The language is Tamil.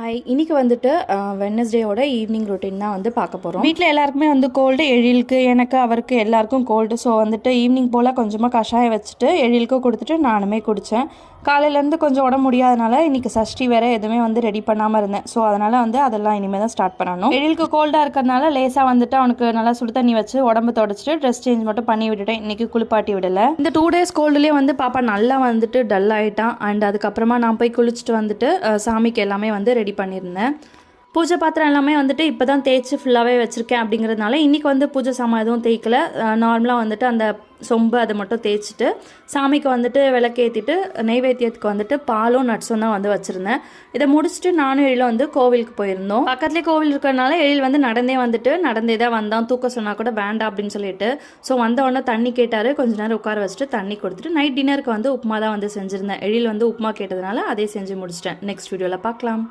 ஹாய், இன்னைக்கு வந்துட்டு வெட்னஸ்டேயோட ஈவினிங் ரொட்டீன் தான் வந்து பார்க்க போகிறோம். வீட்டில் எல்லாருக்குமே வந்து கோல்டு, எழிலுக்கு, எனக்கு, அவருக்கு எல்லாருக்கும் கோல்டு. ஸோ வந்துட்டு ஈவினிங் போல் கொஞ்சமாக கஷாயம் வச்சுட்டு எழிலுக்கும் கொடுத்துட்டு நானுமே குடித்தேன். காலையிலேருந்து கொஞ்சம் உடம்பு முடியாதனால இன்றைக்கி சஷ்டி வேறு எதுவுமே வந்து ரெடி பண்ணாமல் இருந்தேன். ஸோ அதனால் வந்து அதெல்லாம் இனிமேல் தான் ஸ்டார்ட் பண்ணணும். எழிலுக்கு கோல்டாக இருக்கிறதுனால லேசாக வந்துட்டு அவனுக்கு நல்லா சுடு தண்ணி வச்சு உடம்பு தொடச்சிட்டு ட்ரெஸ் சேஞ்ச் மட்டும் பண்ணி விட்டுட்டேன். இன்றைக்கி குளிப்பாட்டி விடலை. இந்த 2 டேஸ் கோல்டுலேயே வந்து பாப்பா நல்லா வந்துட்டு டல் ஆகிட்டான். அண்ட் அதுக்கப்புறமா நான் போய் குளிச்சுட்டு வந்துட்டு சாமிக்கு எல்லாமே வந்து ரெடி பண்ணியிருந்தேன். பூஜை பாத்திரம் எல்லாமே வந்துட்டு இப்போ தான் தேய்ச்சி ஃபுல்லாகவே வச்சுருக்கேன். அப்படிங்கிறதுனால இன்றைக்கி வந்து பூஜை சாமான் எதுவும் தேய்க்கல. நார்மலாக வந்துட்டு அந்த சொம்பு அதை மட்டும் தேய்ச்சிட்டு சாமிக்கு வந்துட்டு விளக்கேற்றிட்டு நெய்வேத்தியத்துக்கு வந்துட்டு பாலும் நட்ஸும் தான் வந்து வச்சுருந்தேன். இதை முடிச்சுட்டு நானும் எழிலும் வந்து கோவிலுக்கு போயிருந்தோம். பக்கத்துலேயே கோவில் இருக்கிறதுனால எழில் வந்து நடந்தே தான் வந்தான். தூக்க சொன்னால் கூட வேண்டாம் அப்படின்னு சொல்லிட்டு. ஸோ வந்த உடனே தண்ணி கேட்டார். கொஞ்சம் நேரம் உட்கார வச்சுட்டு தண்ணி கொடுத்துட்டு நைட் டின்னருக்கு வந்து உப்புமா தான் வந்து செஞ்சுருந்தேன். எழில் வந்து உப்புமா கேட்டதுனால அதே செஞ்சு முடிச்சிட்டேன். நெக்ஸ்ட் வீடியோவில் பார்க்கலாம்.